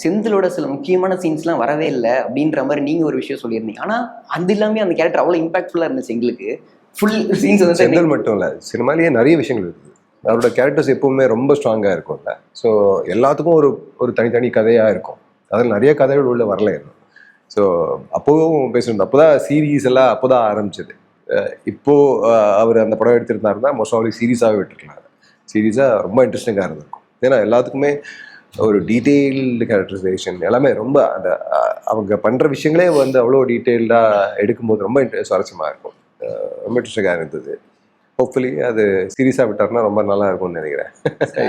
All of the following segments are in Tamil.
செந்திலோட சில முக்கியமான சீன்ஸ்லாம் வரவே இல்லை அப்படின்ற மாதிரி நீங்கள் ஒரு விஷயம் சொல்லியிருந்தீங்க. ஆனால் அது இல்லாமல் அந்த கேரக்டர் அவ்வளோ இம்பாக்ட்ஃபுல்லாக இருந்துச்சு எங்களுக்கு. ஃபுல் சீன்ஸ் வந்து செந்தில் மட்டும் இல்லை, சினிமாலேயே நிறைய விஷயங்கள் இருக்குது. அவரோட கேரக்டர்ஸ் எப்பவுமே ரொம்ப ஸ்ட்ராங்காக இருக்கும்ல. ஸோ எல்லாத்துக்கும் ஒரு ஒரு தனித்தனி கதையாக இருக்கும். அதில் நிறைய கதைகள் உள்ள வரல இன்னும். ஸோ அப்போவும் பேசுறது அப்போதான் சீரீஸ் எல்லாம் அப்போதான் ஆரம்பிச்சது. இப்போது அவர் அந்த படம் எடுத்திருந்தாருன்னா மோஸ்ட் சீரீஸாகவே விட்டுருக்கலாம். சீரீஸாக ரொம்ப இன்ட்ரெஸ்டிங்காக இருந்திருக்கும். ஏன்னா எல்லாத்துக்குமே ஒரு டீட்டெயில்டு கேரக்டரைசேஷன் எல்லாமே ரொம்ப அந்த அவங்க பண்ணுற விஷயங்களே வந்து அவ்வளோ டீட்டெயில்டாக எடுக்கும்போது ரொம்ப சுவாரஸ்யமாக இருக்கும். ரொம்ப இன்ட்ரெஸ்டிங்காக இருந்தது. ஹோப்ஃபுல்லி அது சீரியஸாக விட்டார்னா ரொம்ப நல்லா இருக்கும்னு நினைக்கிறேன்.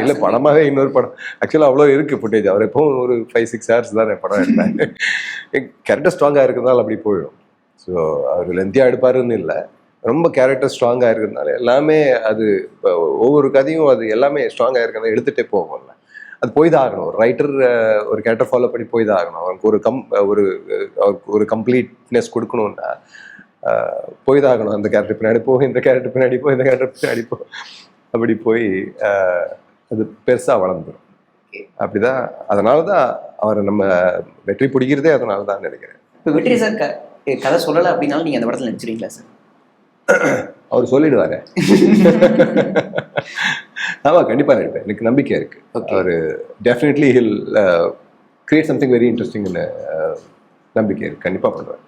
இல்லை படமாகவே இன்னொரு படம் ஆக்சுவலாக அவ்வளோ இருக்குது ஃபுட்டேஜ். அவர் எப்பவும் ஒரு 5-6 hours தான் படம் எடுத்தாங்க. கேரக்டர் ஸ்ட்ராங்காக இருக்கிறதுனால அப்படி போயிடும். ஸோ அவர் லென்த்தியாக எடுப்பாருன்னு இல்லை, ரொம்ப கேரக்டர் ஸ்ட்ராங்காக இருக்கிறதுனால எல்லாமே அது ஒவ்வொரு கதையும் அது எல்லாமே ஸ்ட்ராங்காக இருக்கிறத எடுத்துகிட்டே போகும்ல. அது போய் தான் ஆகணும். ஒரு ரைட்டர் ஒரு கேரக்டர் ஃபாலோ பண்ணி போய் தான் ஆகணும். அவருக்கு ஒரு கம்ப்ளீட்னஸ் கொடுக்கணும்னா போய் தான் ஆகணும். அந்த கேரக்டர் பின்னாடி போகும், இந்த கேரக்டர் பின்னாடி போகும், இந்த கேரக்டர் பின்னாடி போகும், அப்படி போய் அது பெருசாக வளர்ந்துடும். அப்படிதான். அதனால தான் அவரை நம்ம வெற்றி பிடிக்கிறதே அதனால தான் நினைக்கிறேன். இப்போ வெற்றி சார் கதை சொல்லலை அப்படின்னாலும் நீங்கள் அந்த படத்தில் நடிச்சிருக்கீங்களா சார்? அவர் சொல்லிடுவாரு. ஆமாம், கண்டிப்பாக நடிப்பேன். எனக்கு நம்பிக்கை இருக்கு. அவர் definitely he'll create something very இன்ட்ரெஸ்டிங்னு நம்பிக்கை இருக்கு. கண்டிப்பாக பண்ணுவேன்.